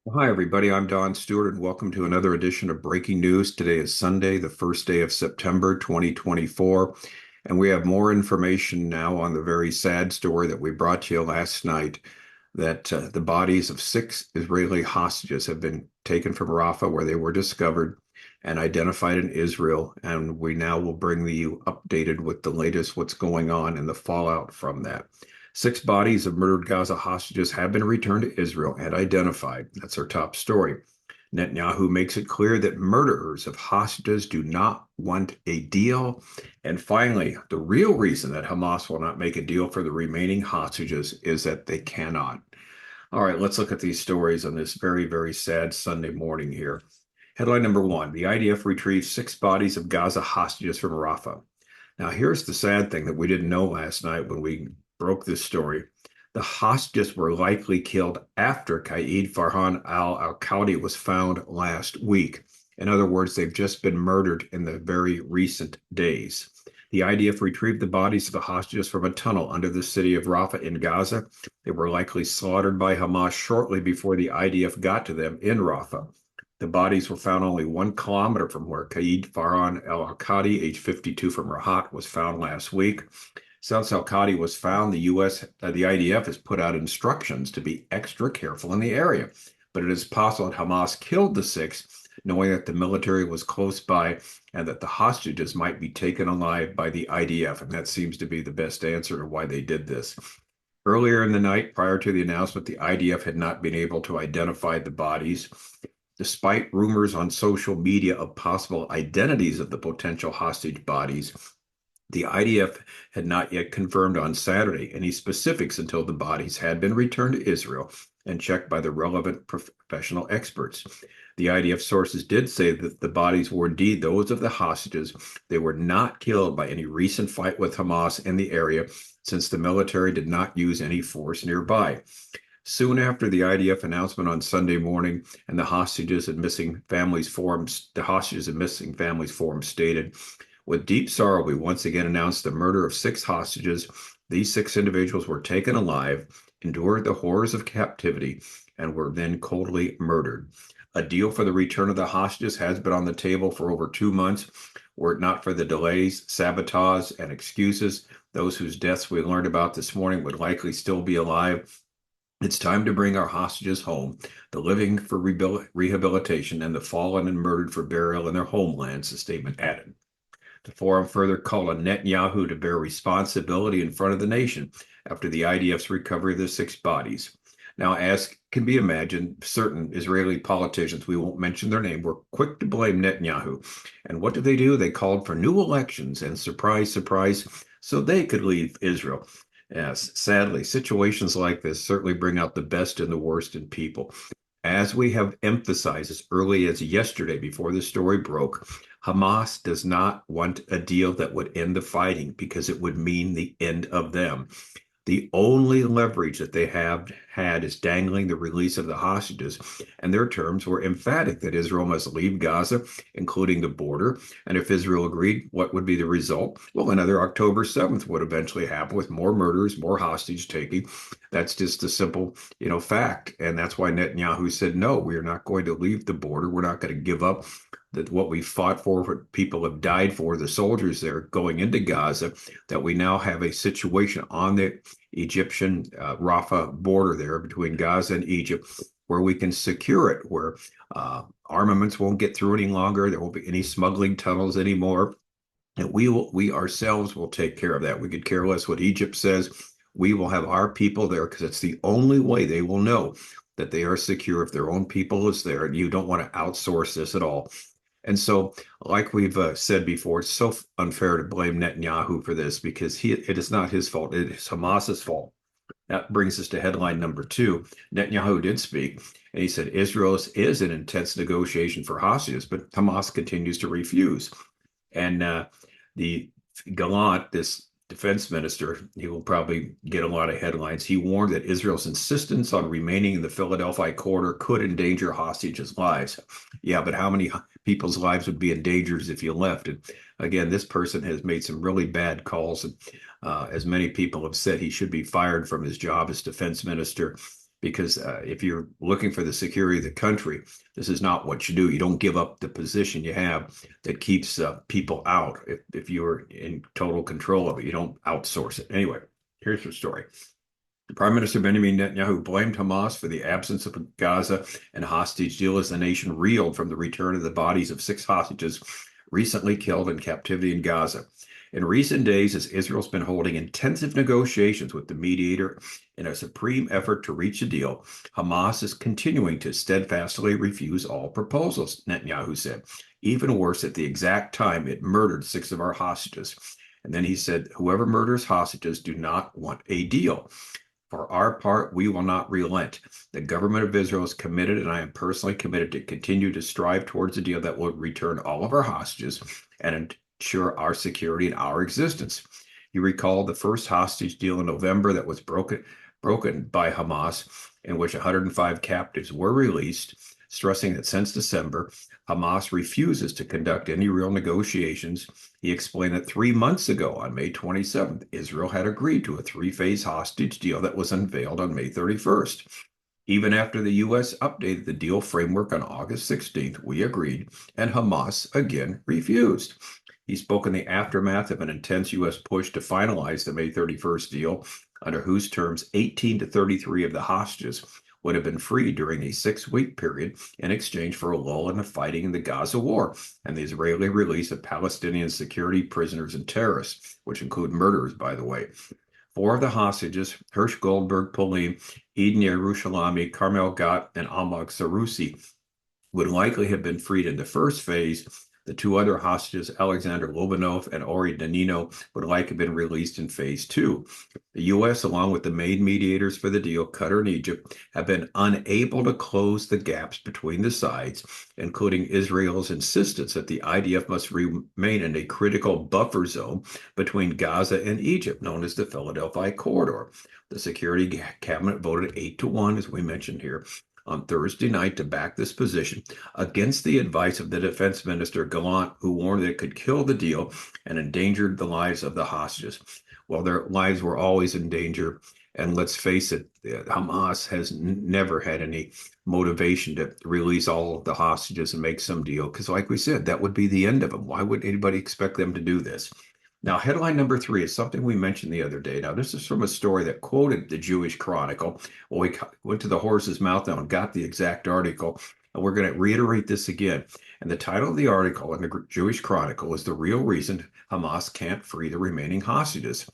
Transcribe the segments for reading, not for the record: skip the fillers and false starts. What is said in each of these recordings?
Hi, everybody. I'm Don Stewart, and welcome to another edition of Breaking News. Today is Sunday, the first day of September 2024, and we have more information now on the very sad story that we brought to you last night that the bodies of six Israeli hostages have been taken from Rafah, where they were discovered and identified in Israel. And we now will bring you updated with the latest what's going on and the fallout from that. Six bodies of murdered Gaza hostages have been returned to Israel and identified. That's our top story. Netanyahu makes it clear that murderers of hostages do not want a deal. And finally, the real reason that Hamas will not make a deal for the remaining hostages is that they cannot. All right, let's look at these stories on this very, very sad Sunday morning here. Headline number one: the IDF retrieves six bodies of Gaza hostages from Rafah. Now, here's the sad thing that we didn't know last night when we broke this story. The hostages were likely killed after Kaid Farhan al-Alkadi was found last week. In other words, they've just been murdered in the very recent days. The IDF retrieved the bodies of the hostages from a tunnel under the city of Rafah in Gaza. They were likely slaughtered by Hamas shortly before the IDF got to them in Rafah. The bodies were found only 1 kilometer from where Kaid Farhan al-Alkadi, age 52 from Rahat, was found last week. Since al-Qadi was found, the IDF has put out instructions to be extra careful in the area. But it is possible that Hamas killed the six, knowing that the military was close by and that the hostages might be taken alive by the IDF. And that seems to be the best answer to why they did this. Earlier in the night, prior to the announcement, the IDF had not been able to identify the bodies. Despite rumors on social media of possible identities of the potential hostage bodies, the IDF had not yet confirmed on Saturday any specifics until the bodies had been returned to Israel and checked by the relevant professional experts. The IDF sources did say that the bodies were indeed those of the hostages. They were not killed by any recent fight with Hamas in the area, since the military did not use any force nearby. Soon after the IDF announcement on Sunday morning and the hostages and missing families forum stated, with deep sorrow, we once again announced the murder of six hostages. These six individuals were taken alive, endured the horrors of captivity, and were then coldly murdered. A deal for the return of the hostages has been on the table for over 2 months. Were it not for the delays, sabotage, and excuses, those whose deaths we learned about this morning would likely still be alive. It's time to bring our hostages home, the living for rehabilitation, and the fallen and murdered for burial in their homelands, the statement added. The forum further called on Netanyahu to bear responsibility in front of the nation after the IDF's recovery of the six bodies. Now, as can be imagined, certain Israeli politicians, we won't mention their name, were quick to blame Netanyahu. And what did they do? They called for new elections and surprise, surprise, so they could leave Israel. Yes, sadly, situations like this certainly bring out the best and the worst in people. As we have emphasized as early as yesterday before the story broke, Hamas does not want a deal that would end the fighting because it would mean the end of them. The only leverage that they have had is dangling the release of the hostages, and their terms were emphatic that Israel must leave Gaza, including the border. And if Israel agreed, what would be the result? Well, another October 7th would eventually happen with more murders, more hostage taking. That's just a simple, fact. And that's why Netanyahu said, no, we are not going to leave the border. We're not going to give up that what we fought for, what people have died for, the soldiers there going into Gaza, that we now have a situation on the Egyptian Rafah border there between Gaza and Egypt where we can secure it, where armaments won't get through any longer. There won't be any smuggling tunnels anymore. And we ourselves will take care of that. We could care less what Egypt says. We will have our people there because it's the only way they will know that they are secure if their own people is there. And you don't want to outsource this at all. And so, like we've said before, it's so unfair to blame Netanyahu for this because it is not his fault. It is Hamas's fault. That brings us to headline number two. Netanyahu did speak, and he said Israel is in intense negotiation for hostages, but Hamas continues to refuse. And the Gallant, this defense minister, he will probably get a lot of headlines. He warned that Israel's insistence on remaining in the Philadelphia corridor could endanger hostages' lives. Yeah, but how many people's lives would be endangered if you left? And again, this person has made some really bad calls. And as many people have said, he should be fired from his job as defense minister. because if you're looking for the security of the country, this is not what you do. You don't give up the position you have that keeps people out. If you're in total control of it, you don't outsource it. Anyway, here's the story. Prime Minister Benjamin Netanyahu blamed Hamas for the absence of Gaza and hostage deal as the nation reeled from the return of the bodies of 6 hostages recently killed in captivity in Gaza. In recent days, as Israel's been holding intensive negotiations with the mediator in a supreme effort to reach a deal, Hamas is continuing to steadfastly refuse all proposals, Netanyahu said. Even worse, at the exact time it murdered 6 of our hostages. And then he said, whoever murders hostages do not want a deal. For our part, we will not relent. The government of Israel is committed, and I am personally committed to continue to strive towards a deal that will return all of our hostages and ensure our security and our existence. You recall the first hostage deal in November that was broken by Hamas, in which 105 captives were released, stressing that since December, Hamas refuses to conduct any real negotiations. He explained that 3 months ago, on May 27th, Israel had agreed to a 3-phase hostage deal that was unveiled on May 31st. Even after the U.S. updated the deal framework on August 16th, we agreed, and Hamas again refused. He spoke in the aftermath of an intense U.S. push to finalize the May 31st deal, under whose terms 18 to 33 of the hostages would have been freed during a 6-week period in exchange for a lull in the fighting in the Gaza war and the Israeli release of Palestinian security prisoners and terrorists, which include murderers, by the way. 4 of the hostages, Hirsch Goldberg Polim, Eden Yerushalami, Carmel Gat, and Ahmad Sarusi, would likely have been freed in the first phase. The 2 other hostages, Alexander Lobanov and Ori Danino, would likely have been released in phase 2. The U.S., along with the main mediators for the deal, Qatar and Egypt, have been unable to close the gaps between the sides, including Israel's insistence that the IDF must remain in a critical buffer zone between Gaza and Egypt, known as the Philadelphia Corridor. The Security Cabinet voted 8-1, as we mentioned here, on Thursday night to back this position against the advice of the defense minister Gallant, who warned that it could kill the deal and endangered the lives of the hostages. Well, their lives were always in danger. And let's face it, Hamas has never had any motivation to release all of the hostages and make some deal. Because, like we said, that would be the end of them. Why would anybody expect them to do this? Now, headline number 3 is something we mentioned the other day. Now, this is from a story that quoted the Jewish Chronicle. Well, we went to the horse's mouth now and got the exact article, and we're going to reiterate this again. And the title of the article in the Jewish Chronicle is "The Real Reason Hamas Can't Free the Remaining Hostages."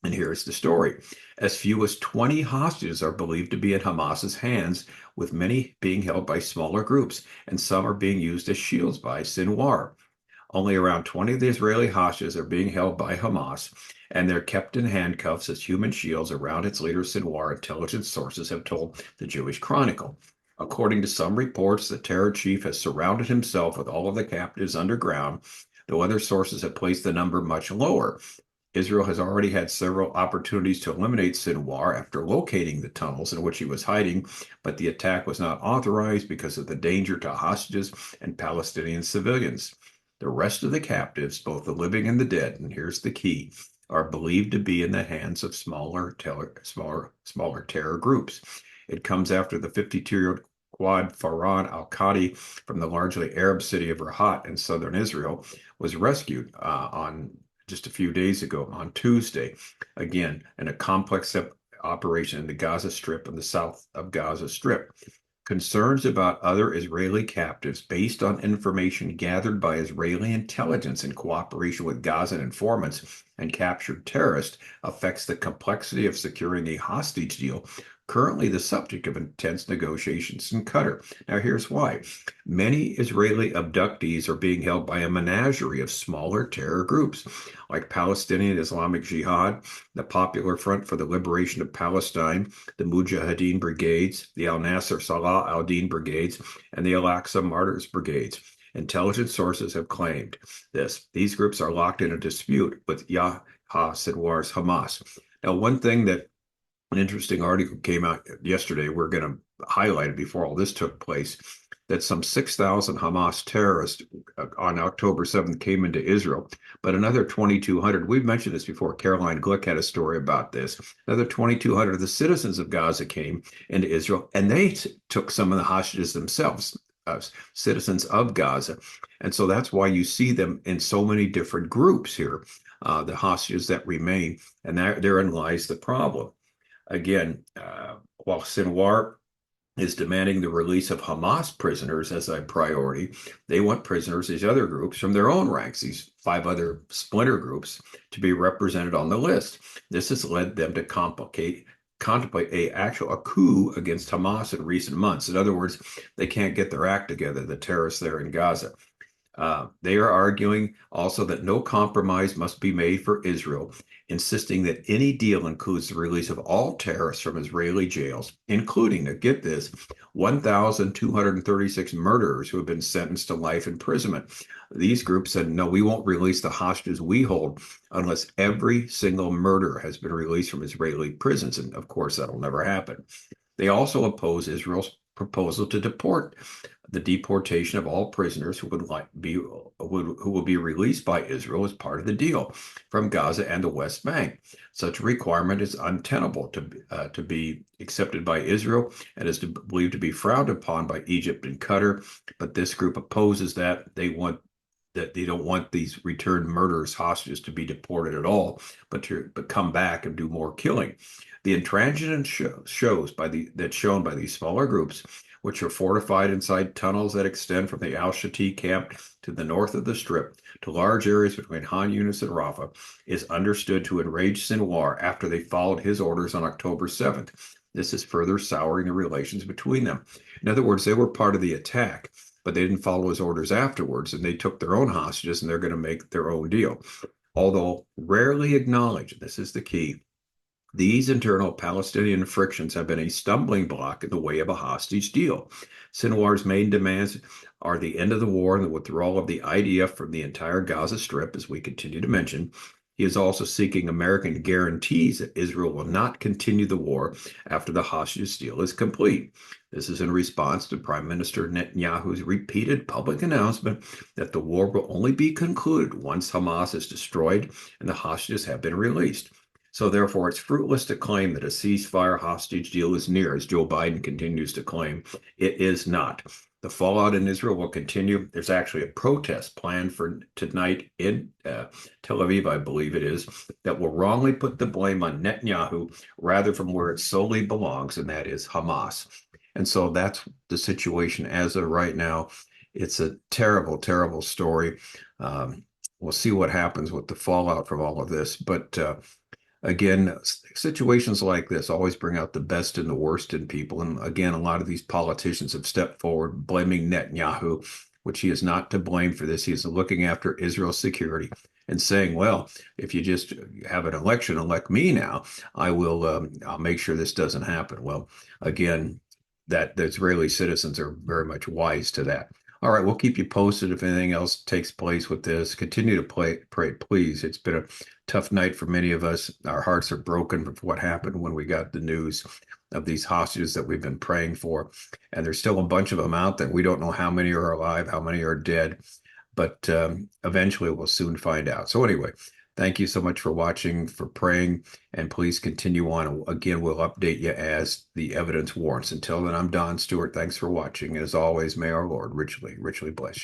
And here's the story. As few as 20 hostages are believed to be in Hamas's hands, with many being held by smaller groups, and some are being used as shields by Sinwar. Only around 20 of the Israeli hostages are being held by Hamas, and they're kept in handcuffs as human shields around its leader Sinwar, intelligence sources have told the Jewish Chronicle. According to some reports, the terror chief has surrounded himself with all of the captives underground, though other sources have placed the number much lower. Israel has already had several opportunities to eliminate Sinwar after locating the tunnels in which he was hiding, but the attack was not authorized because of the danger to hostages and Palestinian civilians. The rest of the captives, both the living and the dead, and here's the key, are believed to be in the hands of smaller terror groups. It comes after the 52-year-old Kaid Farhan al-Alkadi from the largely Arab city of Rahat in southern Israel was rescued on just a few days ago on Tuesday, again in a complex operation in the Gaza Strip and the south of Gaza Strip. Concerns about other Israeli captives based on information gathered by Israeli intelligence in cooperation with Gazan informants and captured terrorists affects the complexity of securing a hostage deal, currently the subject of intense negotiations in Qatar. Now, here's why. Many Israeli abductees are being held by a menagerie of smaller terror groups like Palestinian Islamic Jihad, the Popular Front for the Liberation of Palestine, the Mujahideen Brigades, the Al-Nasser Salah al-Din Brigades, and the Al-Aqsa Martyrs Brigades. Intelligence sources have claimed this. These groups are locked in a dispute with Yahya Sinwar's Hamas. Now, one thing that an interesting article came out yesterday, we're going to highlight it before all this took place. that some 6,000 Hamas terrorists on October 7th came into Israel, but another 2,200, we've mentioned this before, Caroline Glick had a story about this, another 2,200 of the citizens of Gaza came into Israel, and they took some of the hostages themselves, citizens of Gaza. And so that's why you see them in so many different groups here, the hostages that remain, and therein lies the problem. Again, while Sinwar is demanding the release of Hamas prisoners as a priority, they want prisoners, these other groups, from their own ranks, these 5 other splinter groups, to be represented on the list. This has led them to contemplate a coup against Hamas in recent months. In other words, they can't get their act together, the terrorists there in Gaza. They are arguing also that no compromise must be made for Israel, insisting that any deal includes the release of all terrorists from Israeli jails, including, now get this, 1,236 murderers who have been sentenced to life imprisonment. These groups said, no, we won't release the hostages we hold unless every single murderer has been released from Israeli prisons. And of course, that'll never happen. They also oppose Israel's proposal to deport the deportation of all prisoners who will be released by Israel as part of the deal from Gaza and the West Bank. Such a requirement is untenable to be accepted by Israel and is believed to be frowned upon by Egypt and Qatar. But this group opposes that. They don't want these returned murderers, hostages, to be deported at all, but come back and do more killing. The intransigence shown by these smaller groups, which are fortified inside tunnels that extend from the al-Shati camp to the north of the Strip to large areas between Han Yunis and Rafah, is understood to enrage Sinwar after they followed his orders on October 7th. This is further souring the relations between them. In other words, they were part of the attack, but they didn't follow his orders afterwards, and they took their own hostages, and they're going to make their own deal. Although rarely acknowledged, this is the key, these internal Palestinian frictions have been a stumbling block in the way of a hostage deal. Sinwar's main demands are the end of the war and the withdrawal of the IDF from the entire Gaza Strip, as we continue to mention. He is also seeking American guarantees that Israel will not continue the war after the hostage deal is complete. This is in response to Prime Minister Netanyahu's repeated public announcement that the war will only be concluded once Hamas is destroyed and the hostages have been released. So therefore, it's fruitless to claim that a ceasefire hostage deal is near, as Joe Biden continues to claim. It is not. The fallout in Israel will continue. There's actually a protest planned for tonight in Tel Aviv, I believe it is, that will wrongly put the blame on Netanyahu rather from where it solely belongs, and that is Hamas. And so that's the situation as of right now. It's a terrible, terrible story. We'll see what happens with the fallout from all of this. But again, situations like this always bring out the best and the worst in people. And again, a lot of these politicians have stepped forward blaming Netanyahu, which he is not to blame for this. He is looking after Israel's security and saying, well, if you just have an election, elect me now, I'll make sure this doesn't happen. Well, again, that the Israeli citizens are very much wise to that. All right, we'll keep you posted if anything else takes place with this. Continue to pray, please. It's been a tough night for many of us. Our hearts are broken for what happened when we got the news of these hostages that we've been praying for. And there's still a bunch of them out there. We don't know how many are alive, how many are dead, but eventually we'll soon find out. So anyway, thank you so much for watching, for praying, and please continue on. Again, we'll update you as the evidence warrants. Until then, I'm Don Stewart. Thanks for watching. As always, may our Lord richly, richly bless you.